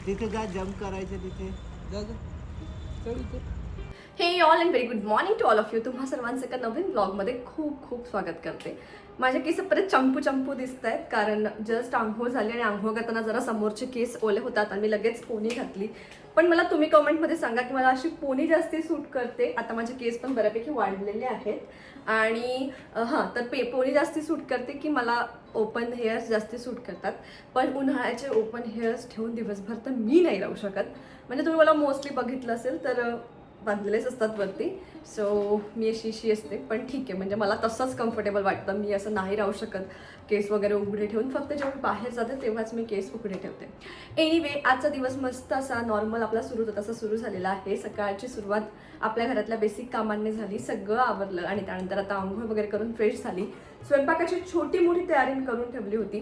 तिथे जा जम्प करायचं तिथे जा जा चल इथे. Hey all and very good morning to all of you. तुम्हा सर्वांचं एका नवीन ब्लॉगमध्ये खूप खूप स्वागत करते. माझे केस परत चंपू चंपू दिसत आहेत कारण जस्ट आंघोळ झाली आणि आंघोळ करताना जरा समोरचे केस ओले होतात आणि मी लगेच पोनी घातली. पण मला तुम्ही कमेंटमध्ये सांगा की मला अशी पोनी जास्ती सूट करते. आता माझे केस पण बऱ्यापैकी वाढलेले आहेत आणि हां तर पोनी जास्ती सूट करते की मला ओपन हेअर्स जास्ती सूट करतात. पण उन्हाळ्याचे ओपन हेअर्स ठेवून दिवसभर तर मी नाही राहू शकत. म्हणजे तुम्ही मला मोस्टली बघितलं असेल तर बांधलेलेच असतात वरती. सो मी अशी असते पण ठीक आहे म्हणजे मला तसंच कम्फर्टेबल वाटतं. मी असं नाही राहू शकत केस वगैरे उघडे ठेवून. फक्त जेव्हा मी बाहेर जाते तेव्हाच मी केस उघडे ठेवते. एनिवे आजचा दिवस मस्त असा नॉर्मल आपला सुरू होता तसा सुरू झालेला आहे. सकाळची सुरुवात आपल्या घरातल्या बेसिक कामांनी झाली. सगळं आवरलं आणि त्यानंतर आता आंघोळ वगैरे करून फ्रेश झाली. स्वयंपाकाची छोटी मोठी तयारी करून ठेवली होती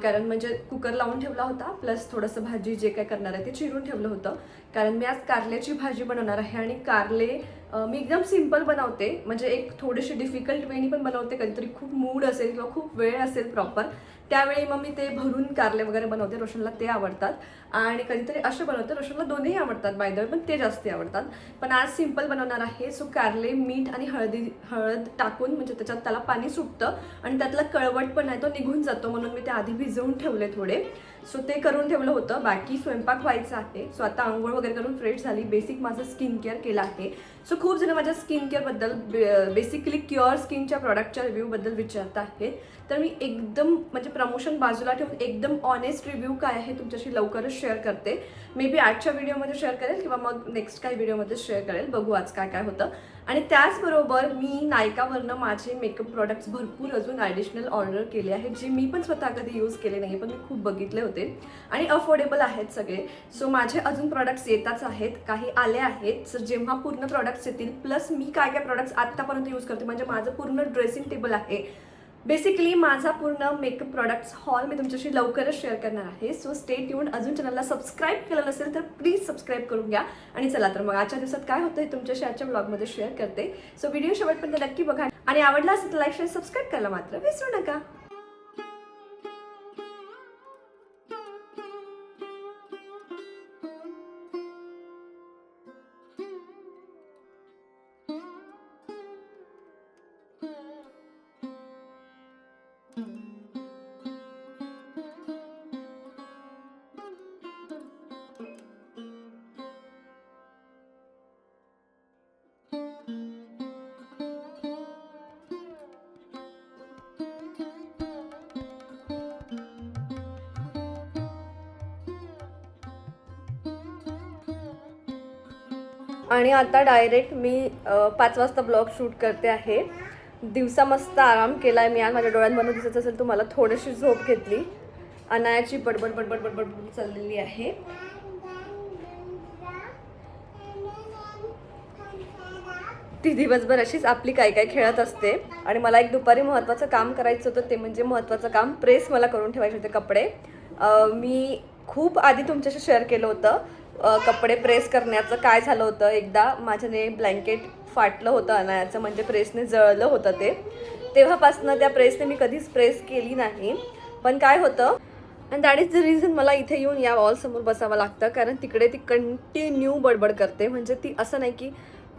कारण म्हणजे कुकर लावून ठेवला होता प्लस थोडंसं भाजी जे काय करणार आहे ते चिरून ठेवलं होतं. कारण मी आज कारल्याची भाजी बनवणार आहे आणि कारले मी एकदम सिंपल बनवते. म्हणजे एक थोडीशी डिफिकल्ट वेनी पण बनवते. कधीतरी खूप मूड असेल किंवा खूप वेळ असेल प्रॉपर त्यावेळी मग मी ते भरून कारले वगैरे बनवते. रोशनला ते आवडतात आणि कधीतरी असे बनवते. रोशनला दोन्ही आवडतात बाय द वे पण ते जास्त आवडतात. पण आज सिंपल बनवणार आहे. सो कारले मीठ आणि हळद टाकून म्हणजे त्याच्यात त्याला पाणी सुटतं आणि त्यातला कळवट पण आहे तो निघून जातो म्हणून मी ते आधी भिजवून ठेवले थोडे. सो ते करून ठेवलं होतं. बाकी स्वयंपाक व्हायचा आहे. सो आता आंघोळ वगैरे करून फ्रेश झाली. बेसिक माझं स्किन केअर केलं आहे. सो खूप जण माझ्या स्किन केअरबद्दल बेसिकली क्युअर स्किनच्या प्रॉडक्टच्या रिव्ह्यूबद्दल विचारत आहेत. तर मी एकदम म्हणजे प्रमोशन बाजूला ठेवून एकदम ऑनेस्ट रिव्ह्यू काय आहे तुमच्याशी लवकरच शेअर करते. मे बी आजच्या व्हिडिओमध्ये शेअर करेल किंवा मग नेक्स्ट काही व्हिडिओमध्ये शेअर करेल. बघू आज काय काय होतं. आणि त्याचबरोबर मी नायकावरनं माझे मेकअप प्रॉडक्ट्स भरपूर अजून ॲडिशनल ऑर्डर केले आहेत जे मी पण स्वतः कधी यूज केले नाही पण मी खूप बघितले होते आणि अफोर्डेबल आहेत सगळे. सो माझे अजून प्रॉडक्ट्स येताच आहेत. काही आले आहेत. सर जेव्हा पूर्ण प्रॉडक्ट्स येतील प्लस मी काय काय प्रॉडक्ट्स आत्तापर्यंत यूज करते म्हणजे माझं पूर्ण ड्रेसिंग टेबल आहे. बेसिकली माझा पूर्ण मेकअप प्रॉडक्ट्स हॉल मी तुमच्याशी लवकरच शेअर करणार आहे. So stay tune. अजून चॅनलला सबस्क्राईब केलं नसेल तर प्लीज सबस्क्राईब करून घ्या. आणि चला तर मग आजच्या दिवसात काय होतं हे तुमच्याशी आजच्या ब्लॉगमध्ये शेअर करते. सो व्हिडिओ शेवटपर्यंत नक्की बघा आणि आवडला असेल तर लाईक शेअर सबस्क्राईब करायला मात्र विसरू नका. आणि आता डायरेक्ट मी 5 वाजता ब्लॉग शूट करते आहे. दिवसा मस्त आराम केला आहे मी आज. माझ्या डोळ्यांमधून दिसत असेल तुम्हाला थोडीशी झोप घेतली. अनायाची बडबड बडबड बडबड चाललेली आहे. ती दिवसभर अशीच आपली काय काय खेळत असते. आणि मला एक दुपारी महत्त्वाचं काम करायचं होतं. ते म्हणजे महत्त्वाचं काम प्रेस मला करून ठेवायचे होते कपडे. मी खूप आधी तुमच्याशी शेअर केलं होतं कपडे प्रेस करण्याचं काय झालं होतं. एकदा माझ्याने ब्लँकेट फाटलं होतं अनायाचं म्हणजे प्रेसने जळलं होतं ते. तेव्हापासून त्या प्रेसने मी कधीच प्रेस केली नाही. पण काय होतं and that is the reason मला इथे येऊन या वॉलसमोर बसावं लागतं कारण तिकडे ती कंटिन्यू बडबड करते. म्हणजे ती असं नाही की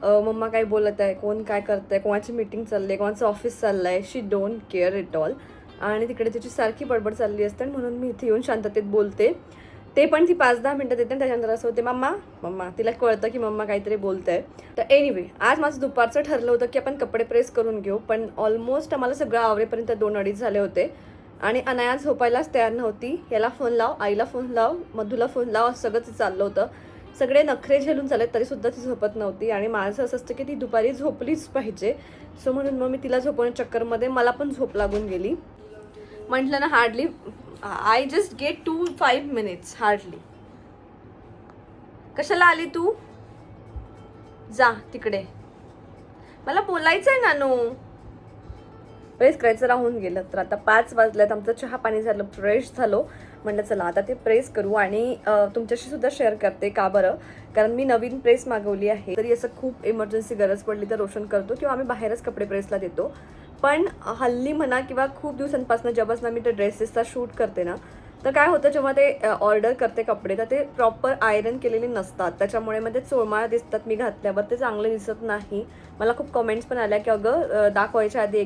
मम्मा काय बोलत आहे कोण काय करतं आहे कोणाची मीटिंग चालली आहे कोणाचं ऑफिस चाललं आहे. शी डोंट केअर इट ऑल. आणि तिकडे तिची सारखी बडबड चालली असते आणि म्हणून मी इथे येऊन शांततेत बोलते. ते पण ती 5-10 मिनटं देते आणि त्याच्यानंतर असं होते मम्मा तिला कळतं की मम्मा काहीतरी बोलत आहे. तर एनिवे आज माझं दुपारचं ठरलं होतं की आपण कपडे प्रेस करून घेऊ. पण ऑलमोस्ट आम्हाला सगळं आवरेपर्यंत 2-2:30 झाले होते आणि अनाया झोपायलाच तयार नव्हती. याला फोन लाव आईला फोन लाव मधूला फोन लाव असं सगळंच चाललं होतं. सगळे नखरे झेलून चालत तरीसुद्धा ती झोपत नव्हती आणि माझं असं असतं की ती दुपारी झोपलीच पाहिजे. सो म्हणून मग मी तिला झोपवण्याच्या चक्करमध्ये मला पण झोप लागून गेली. म्हटलं ना hardly I just get 2-5 minutes hardly. कशाला आली तू? जा तिकडे. मला बोलायचं आहे नानू. प्रेस करायचं राहून गेलं. तर आता 5 वाजल्यात. आमचं चहा पाणी झालं फ्रेश झालो. म्हटलं चला आता ते प्रेस करू आणि तुमच्याशी सुद्धा शेअर करते. का बरं कारण मी नवीन प्रेस मागवली आहे. तरी असं खूप इमर्जन्सी गरज पडली तर रोशन करतो किंवा आम्ही बाहेरच कपडे प्रेसला देतो. पण हल्ली म्हणा किंवा खूप दिवसांपासून जेव्हापासून मी ते ड्रेसेसचा शूट करते ना तर काय होतं जेव्हा ते ऑर्डर करते कपडे तर ते प्रॉपर आयरन केलेले नसतात, त्याच्यामुळे मध्ये चोळमाळ दिसतात मी घातल्यावर, ते चांगले दिसत नाही. मला खूप कमेंट्स पण आल्या की अगं दाखवायच्या आधी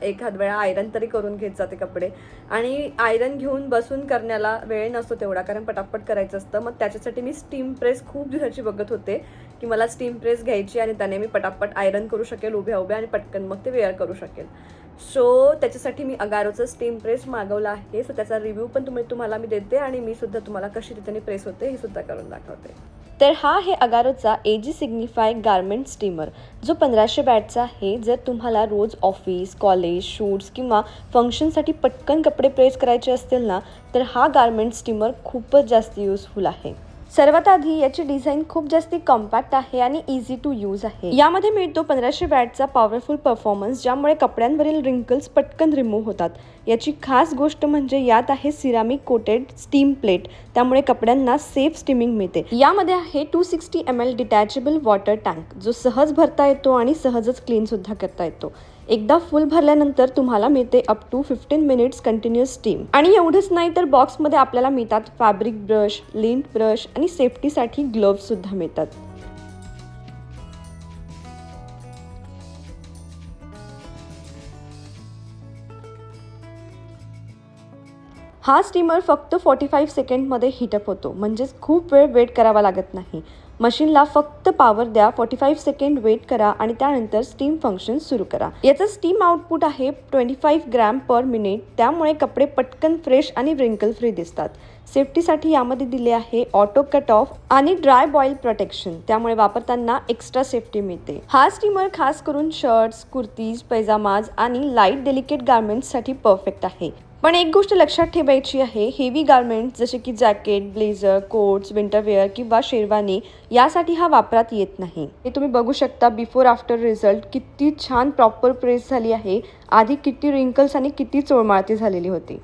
एखाद वेळा आयरन तरी करून घेत जाते कपडे. आणि आयरन घेऊन बसून करण्याला वेळ नसतो तेवढा, कारण पटापट करायचं असतं. मग त्याच्यासाठी मी स्टीम प्रेस खूप दिवसाची बघत होते की मला स्टीम प्रेस घ्यायची आणि त्याने मी पटापट आयरन करू शकेल उभ्या उभ्या आणि पटकन मग ते वेअर करू शकेल. सो त्याच्यासाठी मी अगारोचं स्टीम प्रेस मागवलं आहे. सो त्याचा रिव्ह्यू पण तुम्हाला मी देते आणि मी सुद्धा तुम्हाला कशी त्याने प्रेस होते हे सुद्धा करून दाखवते. तर हा आहे अगारोचा AG सिग्निफाय गारमेंट स्टीमर, जो 1500 वॅटचा आहे. जर तुम्हाला रोज ऑफिस, कॉलेज, शूट्स किंवा फंक्शनसाठी पटकन कपडे प्रेस करायचे असतील ना, तर हा गारमेंट स्टीमर खूपच जास्त युजफुल आहे. सर्वात आधी याची डिझाईन खूप जास्ती कॉम्पॅक्ट आहे आणि इझी टू यूज आहे. यामध्ये मिळतो 1500 वॅटचा पॉवरफुल परफॉर्मन्स, ज्यामुळे कपड्यांवरील रिंकल्स पटकन रिमूव्ह होतात. याची खास गोष्ट म्हणजे यात आहे सिरामिक कोटेड स्टीम प्लेट, त्यामुळे कपड्यांना सेफ स्टीमिंग मिळते. यामध्ये आहे 260 ml डिटॅचेबल वॉटर टँक, जो सहज भरता येतो आणि सहजच क्लीन सुद्धा करता येतो. एकदा फुल भरल्यानंतर तुम्हाला मिळते up to 15 minutes continuous steam. आणि एवढंच नाही तर बॉक्समध्ये आपल्याला मिळतात फॅब्रिक ब्रश, लिंट ब्रश आणि सेफ्टीसाठी ग्लोव्ज सुद्धा मिळतात. हा स्टीमर फक्त 45 सेकंडमध्ये हीटअप होतो, म्हणजेच खूप वेळ वेट करावा लागत नाही. मशीनला फक्त पॉवर द्या, 45 सेकंड वेट करा आणि त्यानंतर स्टीम फंक्शन सुरू करा. याचं स्टीम आउटपुट आहे 25 ग्रॅम पर मिनिट, त्यामुळे कपडे पटकन फ्रेश आणि रिंकल फ्री दिसतात. सेफ्टीसाठी यामध्ये दिले आहे ऑटो कट ऑफ आणि ड्राय बॉईल प्रोटेक्शन, त्यामुळे वापरताना एक्स्ट्रा सेफ्टी मिळते. हा स्टीमर खास करून शर्ट्स, कुर्तीज, पैजामाज आणि लाईट डेलिकेट गार्मेंट्ससाठी परफेक्ट आहे. पण एक गोष्ट लक्षात ठेवायची आहे, हेवी गारमेंट्स जसे की जॅकेट, ब्लेझर, कोट्स, विंटरवेअर किंवा शेरवानी यासाठी हा वापरात येत नाही. हे तुम्ही बघू शकता बिफोर आफ्टर रिझल्ट, किती छान प्रॉपर प्रेस झाली आहे. आधी किती रिंकल्स आणि किती चोळमाळती झालेली होती.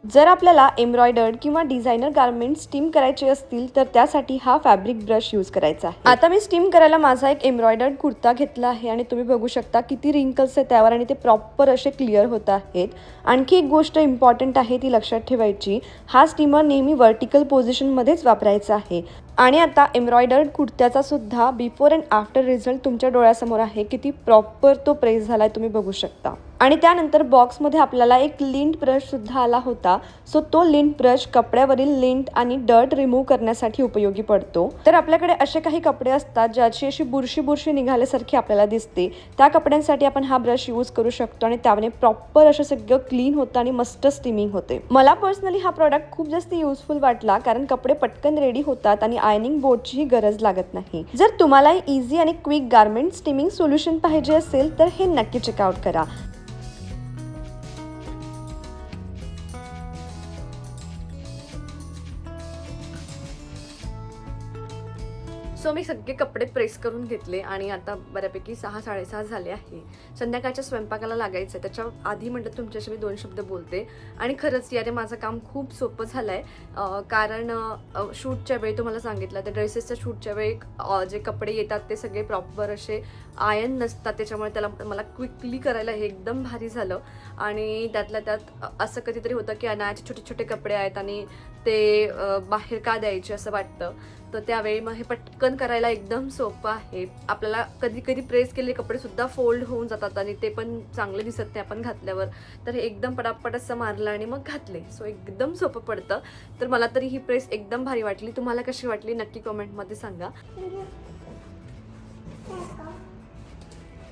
जर आपल्याला एम्ब्रॉयडर्ड किंवा डिझायनर गारमेंट स्टीम करायचे असतील तर त्यासाठी हा फॅब्रिक ब्रश यूज करायचा आहे. आता मी स्टीम करायला माझा एक एम्ब्रॉयडर्ड कुर्ता घेतला आहे आणि तुम्ही बघू शकता किती रिंकल्स आहेत त्यावर आणि ते प्रॉपर असे क्लिअर होत आहेत. आणखी एक गोष्ट इम्पॉर्टंट आहे ती लक्षात ठेवायची, हा स्टीमर नेहमी व्हर्टिकल पोझिशनमध्येच वापरायचा आहे. आणि आता एम्ब्रॉयडर्ड कुर्त्याचा सुद्धा बिफोर अँड आफ्टर रिझल्ट तुमच्या डोळ्यासमोर आहे, किती प्रॉपर तो प्रेस झालाय तुम्ही बघू शकता. आणि त्यानंतर बॉक्समध्ये आपल्याला एक लिंट ब्रश सुद्धा आला होता. सो तो लिंट ब्रश कपड्यावरील लिंट आणि डर्ट रिमूव्ह करण्यासाठी उपयोगी पडतो. तर आपल्याकडे असे काही कपडे असतात ज्याची अशी बुरशी निघाल्यासारखी आपल्याला दिसते, त्या कपड्यांसाठी आपण हा ब्रश यूज करू शकतो आणि त्याने प्रॉपर असं सगळं क्लीन होतं आणि मस्त स्टीमिंग होते. मला पर्सनली हा प्रॉडक्ट खूप जास्त युजफुल वाटला, कारण कपडे पटकन रेडी होतात आणि आयनिंग बोर्डचीही गरज लागत नाही. जर तुम्हाला इझी आणि क्विक गारमेंट स्टीमिंग सोल्युशन पाहिजे असेल तर हे नक्की चेकआउट करा. सो मी सगळे कपडे प्रेस करून घेतले आणि आता बऱ्यापैकी 6-6:30 झाले आहे. संध्याकाळच्या स्वयंपाकाला लागायचं आहे, त्याच्या आधी म्हटलं तुमच्याशी मी 2 शब्द बोलते. आणि खरंच यारे माझं काम खूप सोपं झालं आहे, कारण शूटच्या वेळी तुम्हाला सांगितलं तर ड्रेसेसच्या शूटच्या वेळी जे कपडे येतात ते सगळे प्रॉपर असे आयन नसतात, त्याच्यामुळे त्याला मला क्विकली करायला हे एकदम भारी झालं. आणि त्यातल्या त्यात असं कधीतरी होतं की अनायाचे छोटे छोटे कपडे आहेत आणि ते बाहेर का द्यायचे असं वाटतं, तर त्यावेळी मग हे पटकन करायला एकदम सोपं आहे. आपल्याला कधी कधी प्रेस केलेले कपडे सुद्धा फोल्ड होऊन जातात आणि ते पण चांगले दिसत नाही आपण घातल्यावर, तर हे एकदम पटापट असं मारलं आणि मग घातले. सो एकदम सोपं पडतं. तर मला तरी ही प्रेस एकदम भारी वाटली. तुम्हाला कशी वाटली नक्की कमेंटमध्ये सांगा.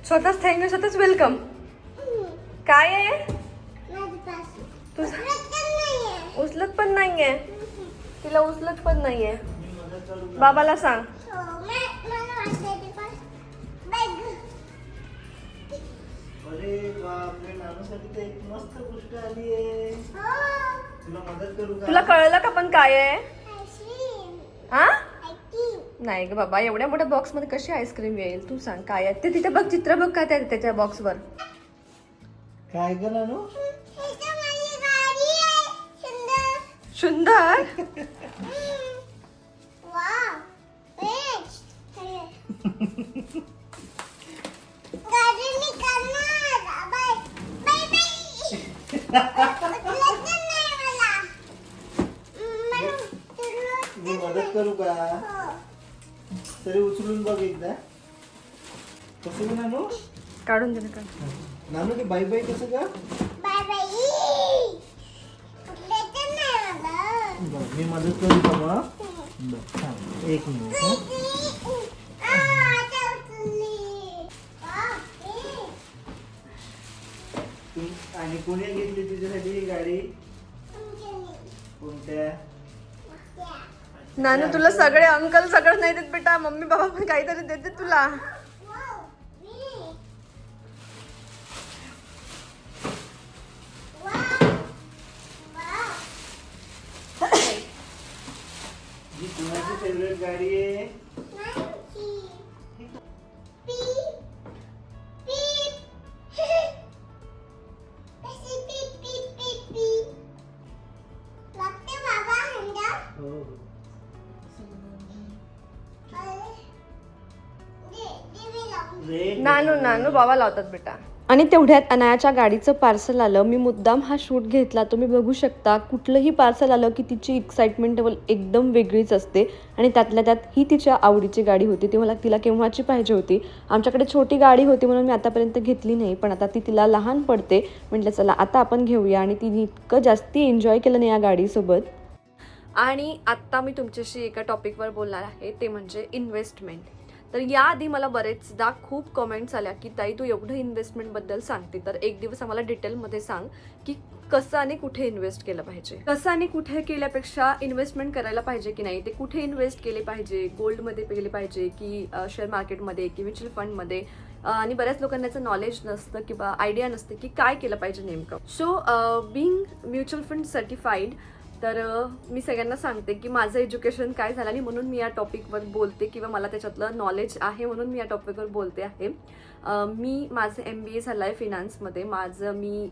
स्वतःच थँक्यू, स्वतःच वेलकम. काय आहे उचलत पण नाहीये, तिला उचलत पण नाहीये. बाबाला सांग. अरे बापरे, नानूसाठी तर एक मस्त गोष्ट आली आहे. तुला मदत करू का? तुला कळलं का पण काय आहे? हा नाही ग बाबा, एवढ्या मोठ्या बॉक्स मध्ये कशी आईस्क्रीम येईल? तू सांग काय आहे ते. तिथे बघ, चित्र बघ काय त्याच्या बॉक्स वर. काय ग नानू? सुंदर. तरी उचलून बघ एकदा. कसं ग नानू? काढून दे का. नानू ते बाय बाय कसं का? बरं, मी मदत करू का मग? बरं, थांब. एक मिनिट आणि कोणी घेतली तुझ्यासाठी ही गाडी? कोणत्या? नानू तुला सगळे अंकल सगळं नाही देत बेटा, मम्मी बाबा पण काहीतरी देते तुला. ही कुणाची फेवरेट गाडी आहे? हो, हो. रेड नानू नानू बाबा लावतात बेटा. आणि तेवढ्यात अनायाच्या गाडीचं पार्सल आलं. मी मुद्दाम हा शूट घेतला. तुम्ही बघू शकता कुठलंही पार्सल आलं की तिची एक्साइटमेंट लेवल एकदम वेगळीच असते. आणि त्यातल्या त्यात ही तिच्या आवडीची गाडी होती. ती मला तिला केव्हाची पाहिजे होती. आमच्याकडे छोटी गाडी होती म्हणून मी आतापर्यंत घेतली नाही, पण आता ती तिला लहान पडते. म्हटलं चला आता आपण घेऊया. आणि तिने इतकं जास्ती एन्जॉय केलं नाही या गाडीसोबत. आणि आत्ता मी तुमच्याशी एका टॉपिकवर बोलणार आहे, ते म्हणजे इन्व्हेस्टमेंट. तर याआधी मला बरेचदा खूप कमेंट्स आल्या की ताई तू एवढं इन्व्हेस्टमेंटबद्दल सांगते, तर एक दिवस आम्हाला डिटेलमध्ये सांग की कसं आणि कुठे इन्व्हेस्ट केलं पाहिजे. कसं आणि कुठे केल्यापेक्षा इन्व्हेस्टमेंट करायला पाहिजे की नाही, ते कुठे इन्व्हेस्ट केले पाहिजे, गोल्डमध्ये केले पाहिजे की शेअर मार्केटमध्ये की म्युच्युअल फंडमध्ये. आणि बऱ्याच लोकांना याचं नॉलेज नसतं किंवा आयडिया नसते की काय केलं पाहिजे नेमकं. So being mutual fund certified, तर मी सगळ्यांना सांगते की माझं एज्युकेशन काय झालं आणि म्हणून मी या टॉपिकवर बोलते किंवा मला त्याच्यातलं नॉलेज आहे म्हणून मी या टॉपिकवर बोलते आहे. मी माझं MBA झालं आहे फिनान्समध्ये. मी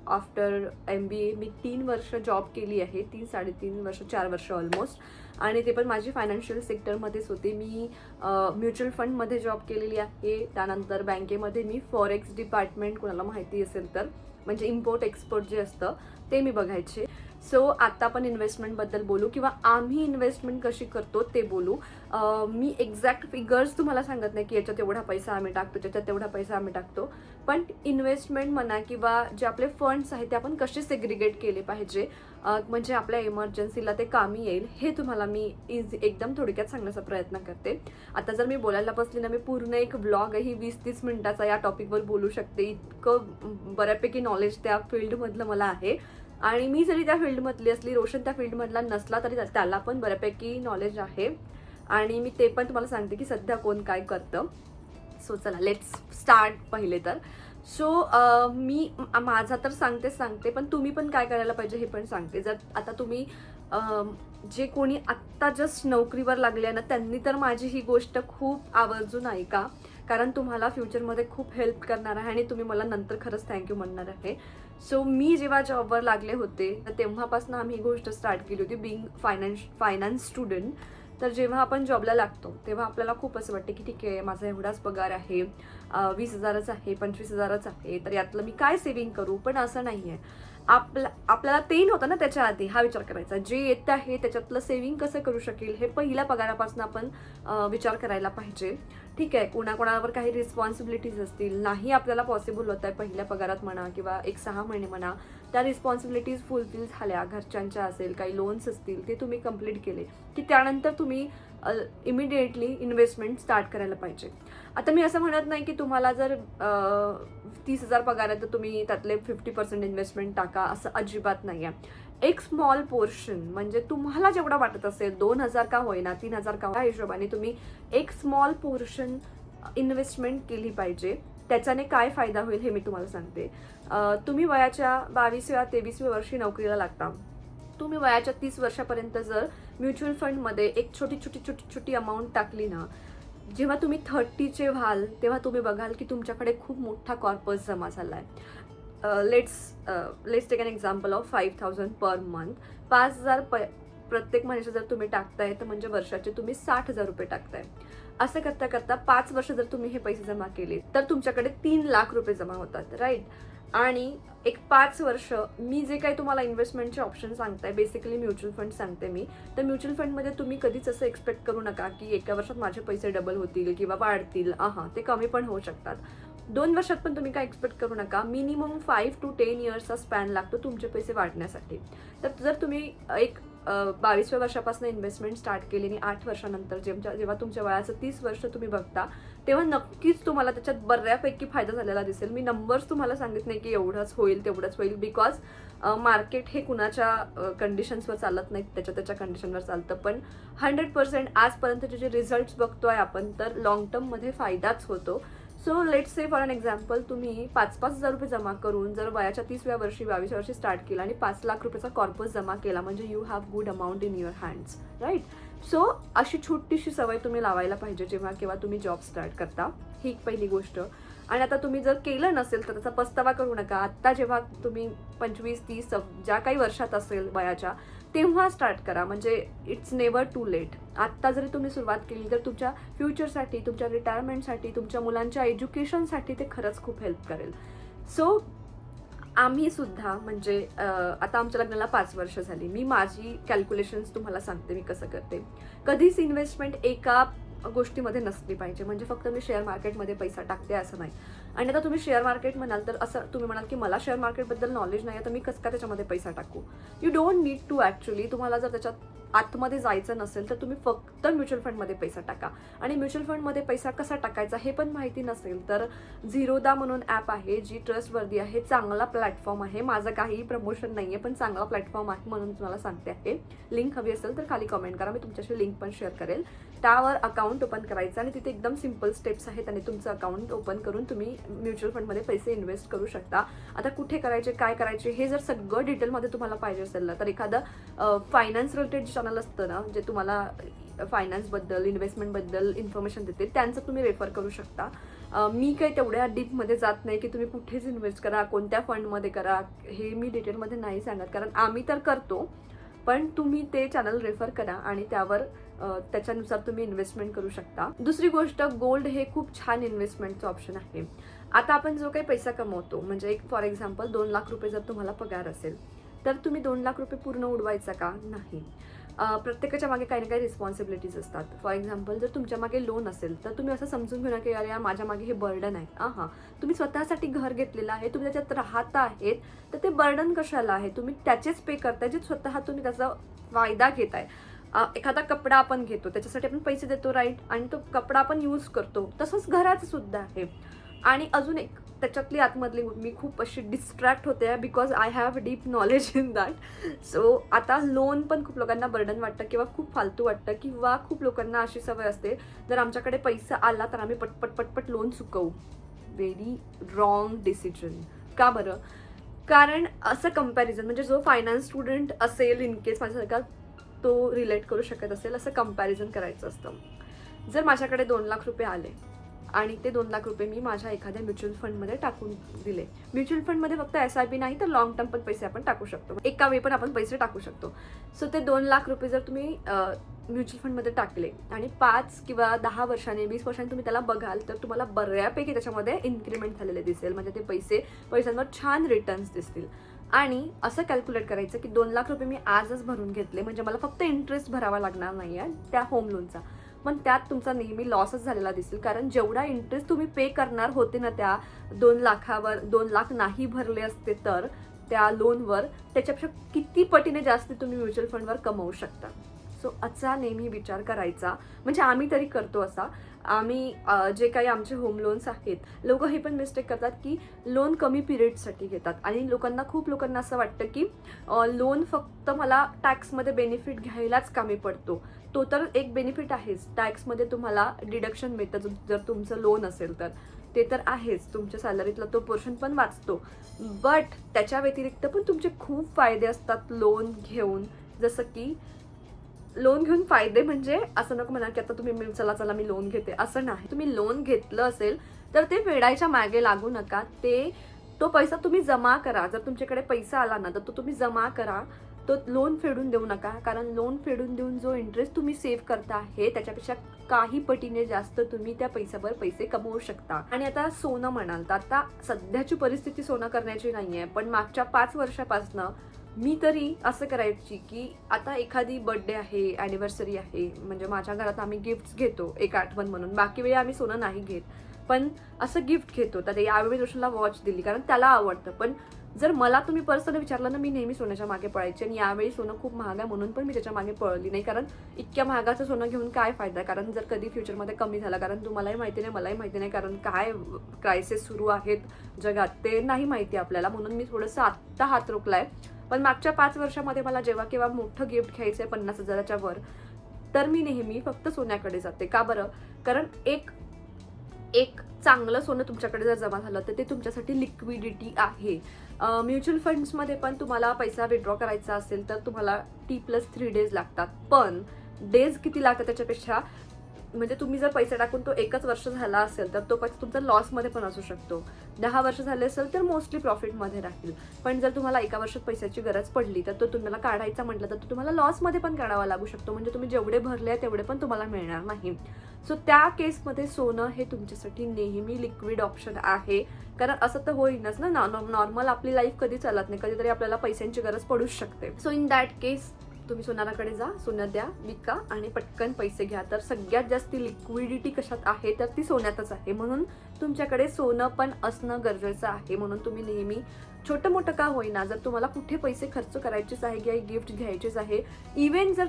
आफ्टर MBA मी 3 वर्ष जॉब केली आहे. 3-3.5 वर्ष 4 वर्ष ऑलमोस्ट. आणि ते पण माझी फायनान्शियल सेक्टरमध्येच होते. मी म्युच्युअल फंडमध्ये जॉब केलेली आहे. त्यानंतर बँकेमध्ये मी फॉरेक्स डिपार्टमेंट, कोणाला माहिती असेल तर, म्हणजे इम्पोर्ट एक्सपोर्ट जे असतं ते मी बघायचे. सो आता आपण इन्व्हेस्टमेंटबद्दल बोलू किंवा आम्ही इन्व्हेस्टमेंट कशी करतो ते बोलू. मी एक्झॅक्ट फिगर्स तुम्हाला सांगत नाही की याच्यात एवढा पैसा आम्ही टाकतो, त्याच्यात तेवढा पैसा आम्ही टाकतो, पण इन्व्हेस्टमेंट म्हणा किंवा जे आपले फंड्स आहेत ते आपण कसे सेग्रिगेट केले पाहिजे, म्हणजे आपल्या इमर्जन्सीला ते कामी येईल, हे तुम्हाला मी एकदम थोडक्यात सांगण्याचा प्रयत्न करते. आता जर मी बोलायला बसली ना, मी पूर्ण एक व्लॉगही 20-30 मिनिटाचा या टॉपिकवर बोलू शकते. इतकं बऱ्यापैकी नॉलेज त्या फील्डमधलं मला आहे. आणि मी जरी त्या फील्डमधली असली, रोशन त्या फील्डमधला नसला तरी त्याला पण बऱ्यापैकी नॉलेज आहे. आणि मी ते पण तुम्हाला सांगते की सध्या कोण काय करतं. सो चला लेट्स स्टार्ट. पहिले तर मी माझा तर सांगते, पण तुम्ही पण काय करायला पाहिजे हे पण सांगते. जर आता तुम्ही जे कोणी आत्ता जस्ट नोकरीवर लागले ना, त्यांनी तर माझी ही गोष्ट खूप आवर्जून ऐका, कारण तुम्हाला फ्युचरमध्ये खूप हेल्प करणार आहे आणि तुम्ही मला नंतर खरंच थँक्यू म्हणणार आहे. सो मी जेव्हा जॉबवर लागले होते तेव्हापासून आम्ही ही गोष्ट स्टार्ट केली होती, बिंग फायनान्स स्टुडंट. तर जेव्हा आपण जॉबला लागतो तेव्हा आपल्याला खूप असं वाटतं की ठीक आहे, माझा एवढाच पगार आहे, 20,000च आहे, 25,000च आहे, तर यातलं मी काय सेव्हिंग करू. पण असं नाही आहे. आपल्याला ते नव्हतं ना त्याच्या आधी हा विचार करायचा. जे येत आहे त्याच्यातलं सेव्हिंग कसं करू शकेल हे पहिल्या पगारापासून आपण विचार करायला पाहिजे. ठीक आहे, कोणाकोणावर काही रिस्पॉन्सिबिलिटीज असतील, नाही आपल्याला पॉसिबल होत आहे पहिल्या पगारात म्हणा किंवा 1-6 महिने म्हणा, त्या रिस्पॉन्सिबिलिटीज फुलफिल झाल्या, घरच्यांच्या असेल, काही लोन्स असतील ते तुम्ही कंप्लीट केले की त्यानंतर तुम्ही इमिडिएटली इन्व्हेस्टमेंट स्टार्ट करायला पाहिजे. आता मी असं म्हणत नाही की तुम्हाला जर 30,000 पगार आहे तर तुम्ही त्यातले 50% इन्व्हेस्टमेंट टाका, असं अजिबात नाही आहे. एक स्मॉल पोर्शन, म्हणजे तुम्हाला जेवढं वाटत असेल 2,000 का होईना, 3,000 का, त्या हिशोबाने तुम्ही एक स्मॉल पोर्शन इन्व्हेस्टमेंट केली पाहिजे. त्याच्याने काय फायदा होईल हे मी तुम्हाला सांगते. तुम्ही वयाच्या 22व्या-23व्या वर्षी नोकरीला लागता. तुम्ही वयाच्या 30 वर्षापर्यंत जर म्युच्युअल फंडमध्ये एक छोटी अमाऊंट टाकली ना, जेव्हा तुम्ही 30चे व्हाल तेव्हा तुम्ही बघाल की तुमच्याकडे खूप मोठा कॉर्पस जमा झाला आहे. Let's take an example of 5,000 per month. 5,000 प्रत्येक महिन्याचे जर तुम्ही टाकताय तर म्हणजे वर्षाचे तुम्ही 60,000 रुपये टाकताय. असं करता करता 5 वर्ष जर तुम्ही हे पैसे जमा केले तर तुमच्याकडे 3 लाख रुपये जमा होतात, राईट. आणि एक 5 वर्ष मी जे काही तुम्हाला इन्व्हेस्टमेंटचे ऑप्शन सांगताय, बेसिकली म्युच्युअल फंड सांगते मी. तर म्युच्युअल फंडमध्ये तुम्ही कधीच असं एक्सपेक्ट करू नका की एका वर्षात माझे पैसे डबल होतील किंवा वाढतील. ते कमी पण होऊ शकतात. 2 वर्षात पण तुम्ही काय एक्सपेक्ट करू नका. मिनिमम 5 to 10 इयर्सचा स्पॅन लागतो तुमचे पैसे वाढण्यासाठी. तर जर तुम्ही एक 22व्या वर्षापासून इन्व्हेस्टमेंट स्टार्ट केली आणि 8 वर्षानंतर जेव्हा तुमच्या वयाचं 30 वर्ष तुम्ही बघता, तेव्हा नक्कीच तुम्हाला त्याच्यात बऱ्यापैकी फायदा झालेला दिसेल. मी नंबर्स तुम्हाला सांगित नाही की एवढंच होईल तेवढंच होईल, बिकॉज मार्केट हे कुणाच्या कंडिशन्सवर चालत नाही, त्याच्या कंडिशनवर चालतं. पण 100% आजपर्यंतचे जे रिझल्ट्स बघतोय आपण, तर लॉंग टर्ममध्ये फायदाच होतो. So let's say for an example, तुम्ही 5,000 रुपये जमा करून जर वयाच्या 30व्या वर्षी 22व्या वर्षी स्टार्ट केला आणि 5 लाख रुपयाचा कॉर्पस जमा केला, म्हणजे you have good amount in your hands, right? So अशी छोटीशी सवय तुम्ही लावायला पाहिजे जेव्हा केव्हा तुम्ही जॉब स्टार्ट करता. ही एक पहिली गोष्ट. आणि आता तुम्ही जर केलं नसेल तर त्याचा पस्तावा करू नका. आत्ता जेव्हा तुम्ही 25-30 ज्या काही वर्षात असेल वयाच्या, तेव्हा स्टार्ट करा. म्हणजे इट्स नेव्हर टू लेट. आत्ता जरी तुम्ही सुरुवात केली तर तुमच्या फ्युचरसाठी, तुमच्या रिटायरमेंटसाठी, तुमच्या मुलांच्या एज्युकेशनसाठी ते खरंच खूप हेल्प करेल. सो आम्ही सुद्धा म्हणजे आता आमच्या लग्नाला 5 वर्ष झाली. मी माझी कॅल्क्युलेशन्स तुम्हाला सांगते मी कसं करते. कधीच इन्व्हेस्टमेंट एका गोष्टीमध्ये नसली पाहिजे. म्हणजे फक्त मी शेअर मार्केटमध्ये पैसा टाकते असं नाही. आणि आता तुम्ही शेअर मार्केट म्हणाल तर असं तुम्ही म्हणाल की मला शेअर मार्केटबद्दल नॉलेज नाही, तर मी कसं काय त्याच्यामध्ये पैसा टाकू. You don't need to actually. तुम्हाला जर त्याच्यात आतमध्ये जायचं नसेल तर तुम्ही फक्त म्युच्युअल फंडमध्ये पैसा टाका. आणि म्युच्युअल फंडमध्ये पैसा कसा टाकायचा हे पण माहिती नसेल तर झिरोदा म्हणून ॲप आहे, जी ट्रस्टवर्दी आहे, चांगला प्लॅटफॉर्म आहे. माझं काहीही प्रमोशन नाही आहे, पण चांगला प्लॅटफॉर्म आहे म्हणून तुम्हाला सांगते आहे. लिंक हवी असेल तर खाली कमेंट करा, मी तुमच्याशी लिंक पण शेअर करेल. त्यावर अकाउंट ओपन करायचं आणि तिथे एकदम सिम्पल स्टेप्स आहेत आणि तुमचं अकाउंट ओपन करून तुम्ही म्युच्युअल फंडमध्ये पैसे इन्व्हेस्ट करू शकता. आता कुठे करायचे, काय करायचे, हे जर सगळं डिटेलमध्ये तुम्हाला पाहिजे असेल ना, तर एखादं फायनान्स रिलेटेड चॅनल असतं ना, जे तुम्हाला फायनान्सबद्दल, इन्व्हेस्टमेंटबद्दल इन्फॉर्मेशन देते, त्यांचं तुम्ही रेफर करू शकता. मी काही तेवढ्या डीपमध्ये जात नाही की तुम्ही कुठेच इन्व्हेस्ट करा, कोणत्या फंडमध्ये करा, हे मी डिटेलमध्ये नाही सांगत. कारण आम्ही तर करतो, पण तुम्ही ते चॅनल रेफर करा आणि त्यावर त्याच्यानुसार तुम्ही इन्व्हेस्टमेंट करू शकता. दुसरी गोष्ट, गोल्ड हे खूप छान इन्व्हेस्टमेंटचं ऑप्शन आहे. आता आपण जो काही पैसा कमवतो, म्हणजे एक फॉर एक्झाम्पल 2 लाख रुपये जर तुम्हाला पगार असेल, तर तुम्ही 2 लाख रुपये पूर्ण उडवायचा का? नाही. प्रत्येकाच्या मागे काही ना काही रिस्पॉन्सिबिलिटीज असतात. फॉर एक्झाम्पल, जर तुमच्या मागे लोन असेल तर तुम्ही असं समजून घेऊ नका की अरे यार माझ्या मागे हे बर्डन आहे. तुम्ही स्वतःसाठी घर घेतलेलं आहे, तुम्ही त्याच्यात राहता आहेत, तर ते बर्डन कशाला आहे? तुम्ही त्याचेच पे करताय जे स्वतः तुम्ही त्याचा फायदा घेताय. एखादा कपडा आपण घेतो, त्याच्यासाठी आपण पैसे देतो, राईट, आणि तो कपडा आपण यूज करतो. तसंच घराचं सुद्धा आहे. आणि अजून एक त्याच्यातली आतमधली, मी खूप अशी डिस्ट्रॅक्ट होते because I have deep knowledge in that. So आता लोन पण खूप लोकांना बर्डन वाटतं किंवा खूप फालतू वाटतं, किंवा खूप लोकांना अशी सवय असते, जर आमच्याकडे पैसा आला तर आम्ही पटपट लोन चुकवू. Very wrong decision. का बरं? कारण असं कंपॅरिझन, म्हणजे जो फायनान्स स्टुडंट असेल, इन केस माझ्यासारखा तो रिलेट करू शकत असेल, असं कंपॅरिझन करायचं असतं. जर माझ्याकडे 2 लाख रुपये आले आणि ते 2 लाख रुपये मी माझ्या एखाद्या म्युच्युअल फंडमध्ये टाकून दिले. म्युच्युअल फंडमध्ये फक्त SIP नाही तर लॉंग टर्म पण पैसे आपण टाकू शकतो, एका वेळी पण आपण पैसे टाकू शकतो. सो ते 2 लाख रुपये जर तुम्ही म्युच्युअल फंडमध्ये टाकले आणि 5 किंवा 10 वर्षांनी, 20 वर्षांनी तुम्ही त्याला बघाल, तर तुम्हाला बऱ्यापैकी त्याच्यामध्ये इन्क्रीमेंट झालेले दिसेल. म्हणजे ते पैशांवर छान रिटर्न्स दिसतील. आणि असं कॅल्क्युलेट करायचं की 2 लाख रुपये मी आजच भरून घेतले, म्हणजे मला फक्त इंटरेस्ट भरावा लागणार नाही आहे त्या होम लोनचा. पण त्यात तुमचा नेहमी लॉसच झालेला दिसेल, कारण जेवढा इंटरेस्ट तुम्ही पे करणार होते ना त्या 2 लाखावर, 2 लाख नाही भरले असते तर त्या लोनवर, त्याच्यापेक्षा किती पटीने जास्त तुम्ही म्युच्युअल फंडवर कमवू शकता. सो असा नेहमी विचार करायचा. म्हणजे आम्ही तरी करतो असा. आम्ही जे काही आमचे होम लोन्स आहेत, लोक हे पण मिस्टेक करतात की लोन कमी पिरियडसाठी घेतात. आणि खूप लोकांना असं वाटतं की लोन फक्त मला टॅक्समध्ये बेनिफिट घ्यायलाच कामी पडतो. तो तर एक बेनिफिट आहेच, टॅक्समध्ये तुम्हाला डिडक्शन मिळतं जर तुमचं लोन असेल तर, ते तर आहेच, तुमच्या सॅलरीतला तो पोर्शन पण वाचतो. बट त्याच्या व्यतिरिक्त पण तुमचे खूप फायदे असतात लोन घेऊन. जसं की लोन घेऊन फायदे म्हणजे असं नको म्हणा की आता तुम्ही चला मी लोन घेते, असं नाही. तुम्ही लोन घेतलं असेल तर ते फेडायच्या मागे लागू नका. तो पैसा तुम्ही जमा करा. जर तुमच्याकडे पैसा आला ना तर तो तुम्ही जमा करा. तो लोन फेडून देऊ नका, कारण लोन फेडून देऊन जो इंटरेस्ट तुम्ही सेव्ह करता आहे त्याच्यापेक्षा काही पटीने जास्त तुम्ही त्या पैशावर पैसे कमवू शकता. आणि आता सोनं म्हणाल तर आता सध्याची परिस्थिती सोनं करण्याची नाहीये, पण मागच्या 5 वर्षापासनं मी तरी असं करायची की आता एखादी बर्थडे आहे, ॲनिव्हर्सरी आहे, म्हणजे माझ्या घरात आम्ही गिफ्ट्स घेतो एक आठवण म्हणून, बाकी वेळी आम्ही सोनं नाही घेत, पण असं गिफ्ट घेतो. तर यावेळी रोशनला वॉच दिली कारण त्याला आवडतं. पण जर मला तुम्ही पर्सनली विचारलं ना, मी नेहमी सोन्याच्या मागे पळायची, आणि यावेळी सोनं खूप महाग आहे म्हणून पण मी त्याच्या मागे पळली नाही, कारण इतक्या महागाचं सोनं घेऊन काय फायदा आहे, कारण जर कधी फ्युचरमध्ये कमी झाला, कारण तुम्हालाही माहिती नाही मलाही माहिती नाही, कारण काय क्रायसिस सुरू आहेत जगात ते नाही माहिती आपल्याला, म्हणून मी थोडंसं आत्ता हात रोखलाय. पण मागच्या 5 वर्षामध्ये मला जेव्हा केव्हा मोठं गिफ्ट घ्यायचं आहे 50,000च्या वर, तर मी नेहमी फक्त सोन्याकडे जाते. का बरं? कारण एक चांगलं सोनं तुमच्याकडे जर जमा झालं तर ते तुमच्यासाठी लिक्विडिटी आहे. म्युच्युअल फंड्समध्ये पण तुम्हाला पैसा विड्रॉ करायचा असेल तर तुम्हाला T+3 डेज लागतात, पण डेज किती लागतात त्याच्यापेक्षा, म्हणजे तुम्ही जर पैसे टाकून तो 1च वर्ष झाला असेल तर तो पैसा तुमचा लॉसमध्ये पण असू शकतो. 10 वर्ष झाले असेल तर मोस्टली प्रॉफिटमध्ये राहील. पण जर तुम्हाला 1 वर्षात पैशाची गरज पडली तर तो तुम्हाला काढायचा म्हटलं तर तो तुम्हाला लॉसमध्ये पण काढावा लागू शकतो, म्हणजे तुम्ही जेवढे भरले तेवढे पण तुम्हाला मिळणार नाही. सो त्या केसमध्ये सोनं हे तुमच्यासाठी नेहमी लिक्विड ऑप्शन आहे, कारण असं तर होईनच ना, नॉर्मल आपली लाईफ कधी चालत नाही, कधीतरी आपल्याला पैशांची गरज पडूच शकते. सो इन दॅट केस तुम्ही सोनाराकडे जा, सोनं द्या, विका आणि पटकन पैसे घ्या. तर सगळ्यात जास्त लिक्विडिटी कशात आहे तर ती सोन्यातच आहे, म्हणून तुमच्याकडे सोनं पण असणं गरजेचं आहे. म्हणून तुम्ही नेहमी छोटं मोठं का होईना, जर तुम्हाला कुठे पैसे खर्च करायचेच आहे किंवा गिफ्ट घ्यायचेच आहे, इव्हन जर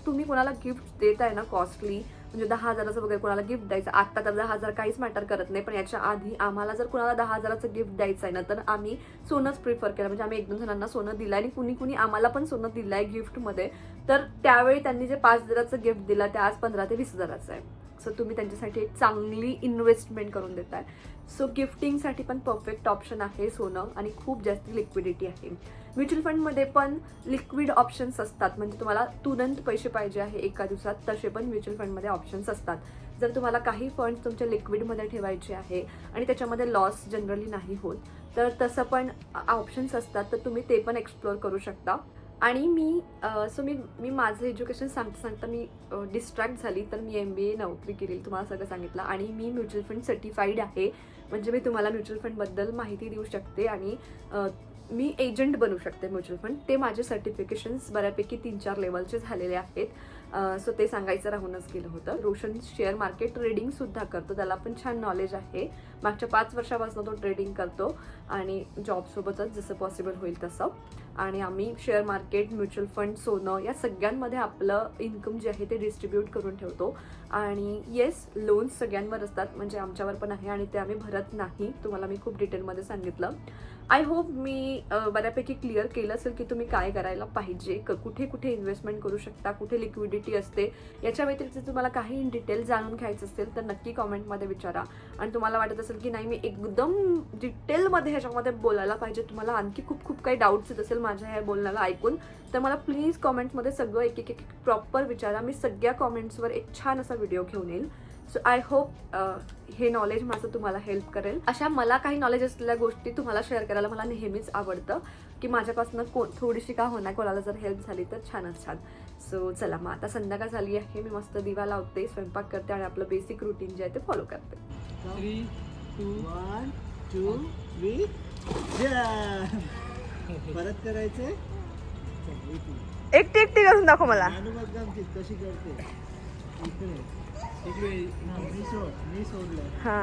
तुम्ही कोणाला गिफ्ट देत आहे ना कॉस्टली, म्हणजे 10,000चं वगैरे कोणाला गिफ्ट द्यायचं, आत्ता तर 10,000 काहीच मॅटर करत नाही, पण याच्या आधी आम्हाला जर कोणाला 10,000चं गिफ्ट द्यायचं आहे ना, तर आम्ही सोनंच प्रिफर केलं. म्हणजे आम्ही 1-2 जणांना सोनं दिलं आणि कुणी आम्हाला पण सोनं दिलं आहे गिफ्टमध्ये. तर त्यावेळी त्यांनी जे 5,000चं गिफ्ट दिलं ते आज 15,000 ते 20,000चं आहे. सो तुम्ही त्यांच्यासाठी एक चांगली इन्व्हेस्टमेंट करून देताय. सो गिफ्टिंगसाठी पण परफेक्ट ऑप्शन आहे सोनं, आणि खूप जास्त लिक्विडिटी आहे. म्युच्युअल फंडमध्ये पण लिक्विड ऑप्शन्स असतात, म्हणजे तुम्हाला तुरंत पैसे पाहिजे आहे एका दिवसात, तसे पण म्युच्युअल फंडमध्ये ऑप्शन्स असतात. जर तुम्हाला काही फंड्स तुमच्या लिक्विडमध्ये ठेवायचे आहे आणि त्याच्यामध्ये लॉस जनरली नाही होत, तर तसं पण ऑप्शन्स असतात, तर तुम्ही ते पण एक्सप्लोअर करू शकता. आणि मी माझं एज्युकेशन सांगता मी डिस्ट्रॅक्ट झाली, तर मी MBA नोकरी केली, तुम्हाला सगळं सांगितलं. आणि मी म्युच्युअल फंड सर्टिफाईड आहे, म्हणजे मी तुम्हाला म्युच्युअल फंडबद्दल माहिती देऊ शकते आणि मी एजंट बनू शकते म्युच्युअल फंड. ते माझे सर्टिफिकेशन्स बऱ्यापैकी 3-4 लेवलचे झालेले आहेत. सो ते सांगायचं राहूनच गेलं होतं. रोशन शेअर मार्केट ट्रेडिंगसुद्धा करतो, त्याला पण छान नॉलेज आहे. मागच्या 5 वर्षापासून तो ट्रेडिंग करतो आणि जॉबसोबतच जसं पॉसिबल होईल तसं. आणि आम्ही शेअर मार्केट, म्युच्युअल फंड, सोनं या सगळ्यांमध्ये आपलं इन्कम जे आहे ते डिस्ट्रीब्यूट करून ठेवतो. आणि येस, लोन्स सगळ्यांवर असतात, म्हणजे आमच्यावर पण आहे, आणि ते आम्ही भरत नाही. तुम्हाला मी खूप डिटेलमध्ये सांगितलं. आय होप मी बऱ्यापैकी क्लिअर केलं असेल की तुम्ही काय करायला पाहिजे, कुठे इन्व्हेस्टमेंट करू शकता, कुठे लिक्विडिटी असते. याच्या व्यतिरिक्त तुम्हाला काही इन डिटेल जाणून घ्यायचं असेल तर नक्की कॉमेंटमध्ये विचारा. आणि तुम्हाला वाटत असेल की नाही मी एकदम डिटेलमध्ये ह्याच्यामध्ये बोलायला पाहिजे, तुम्हाला आणखी खूप काही डाऊट्स येत असेल माझ्या ह्या बोलण्याला ऐकून, तर मला प्लीज कॉमेंट्समध्ये सगळं एक प्रॉपर विचारा. मी सगळ्या कॉमेंट्सवर एक छान असा व्हिडिओ घेऊन येईल. सो आय होप हे नॉलेज माझं तुम्हाला हेल्प करेल. अशा मला काही नॉलेज असलेल्या गोष्टी तुम्हाला शेअर करायला मला नेहमीच आवडतं, की माझ्यापासून थोडीशी का होणार, कोणाला जर हेल्प झाली तर छानच छान. सो चला, मग आता संध्याकाळ झाली आहे, मी मस्त दिवा लावते, स्वयंपाक करते आणि आपलं बेसिक रुटीन जे आहे ते फॉलो करते. 3, 2, 1, 2, 3 परत करायचंय. एकटी करून दाखव मला. कशी करते मी सोडलं. हा,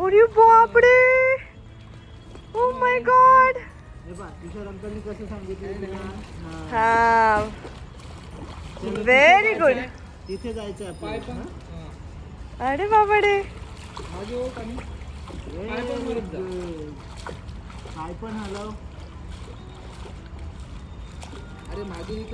अरे बापरे, ओ माय गॉड. हे बघ, किशोर अंकलनी कसं सांगितलं. हा, व्हेरी गुड. तिथे जायचं आपण. अरे बापरे, काय पण हलव. अरे माझी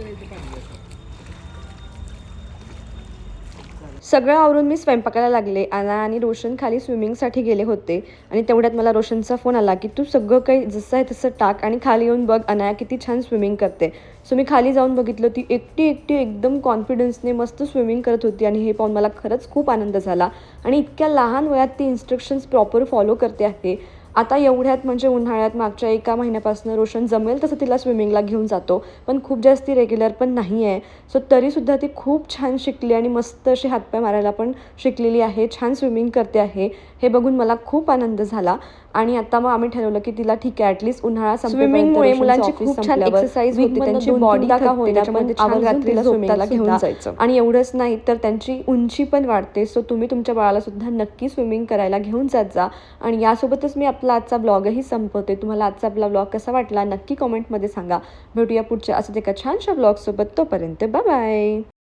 सगळं आवरून मी स्वयंपाकाला लागले. आणि रोशन खाली स्विमिंगसाठी गेले होते, आणि तेवढ्यात मला रोशनचा फोन आला की तू सगळं काही जसं आहे तसं टाक आणि खाली येऊन बघ अनाया किती छान स्विमिंग करते. सो मी खाली जाऊन बघितलं, ती एकटी एकदम कॉन्फिडन्सने मस्त स्विमिंग करत होती, आणि हे पाहून मला खरंच खूप आनंद झाला. आणि इतक्या लहान वयात ती इन्स्ट्रक्शन्स प्रॉपर फॉलो करते आहे. आता एवढ्यात म्हणजे उन्हाळ्यात मागच्या एका महिन्यापासून रोशन जमेल तसं तिला स्विमिंगला घेऊन जातो, पण खूप जास्ती रेग्युलर पण नाही आहे. सो तरीसुद्धा ती खूप छान शिकली आणि मस्त अशी हातपाय मारायला पण शिकलेली आहे, छान स्विमिंग करते आहे. हे बघून मला खूप आनंद झाला. आणि आता मग आम्ही ठरवलं की तिला ठीक आहे ॲटलीस्ट उन्हाळा स्विमिंगमुळे मुलांची खूप छान एक्सरसाइज होते, त्यांची बॉडी का होईना पण आवर्जून तिला स्विमिंगला घेऊन जायचं. आणि एवढंच नाही तर त्यांची उंची पण वाढते. सो तुम्ही तुमच्या बाळाला सुद्धा नक्की स्विमिंग करायला घेऊन जात जा. आणि यासोबतच मी आपला आजचा ब्लॉगही संपवते. तुम्हाला आजचा आपला ब्लॉग कसा वाटला नक्की कमेंटमध्ये सांगा. भेटूया पुढच्या असंच एका छानशा ब्लॉगसोबत. तोपर्यंत बाय बाय.